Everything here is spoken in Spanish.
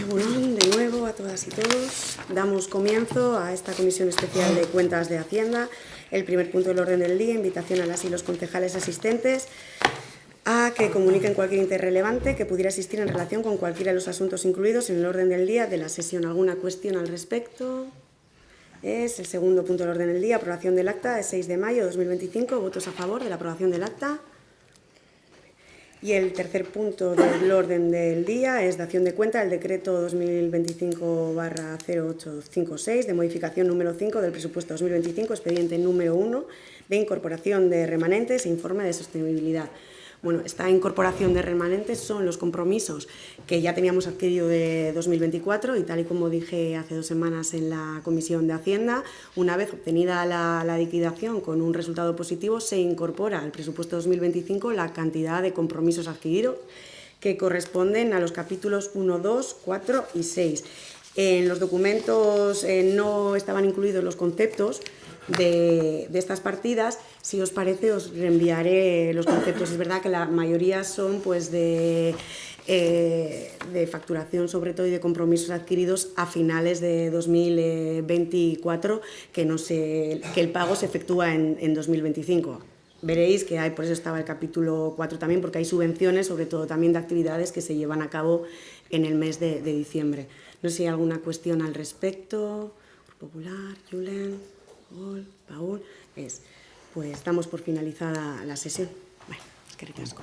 Egunon, de nuevo a todas y todos. Damos comienzo a esta Comisión Especial de Cuentas de Hacienda. El primer punto del orden del día, invitación a las y los concejales asistentes a que comuniquen cualquier interés relevante que pudiera existir en relación con cualquiera de los asuntos incluidos en el orden del día de la sesión. ¿Alguna cuestión al respecto? Es el segundo punto del orden del día, aprobación del acta de 6 de mayo de 2025. ¿Votos a favor de la aprobación del acta? Y el tercer punto del orden del día es dación de cuenta del decreto 2025/0856 de modificación número 5 del presupuesto 2025, expediente número 1 de incorporación de remanentes e informe de sostenibilidad. Bueno, esta incorporación de remanentes son los compromisos que ya teníamos adquirido de 2024 y tal y como dije hace 2 semanas en la Comisión de Hacienda, una vez obtenida la liquidación con un resultado positivo, se incorpora al presupuesto 2025 la cantidad de compromisos adquiridos que corresponden a los capítulos 1, 2, 4 y 6. En los documentos no estaban incluidos los conceptos de estas partidas. Si os parece, os reenviaré los conceptos. Es verdad que la mayoría son pues de facturación, sobre todo, y de compromisos adquiridos a finales de 2024, que el pago se efectúa en 2025. Veréis que hay, por eso estaba el capítulo 4 también, porque hay subvenciones, sobre todo también de actividades que se llevan a cabo en el mes de diciembre. No sé si hay alguna cuestión al respecto. Popular, Julen, Paul, pues damos por finalizada la sesión. Bueno, es que ricasco.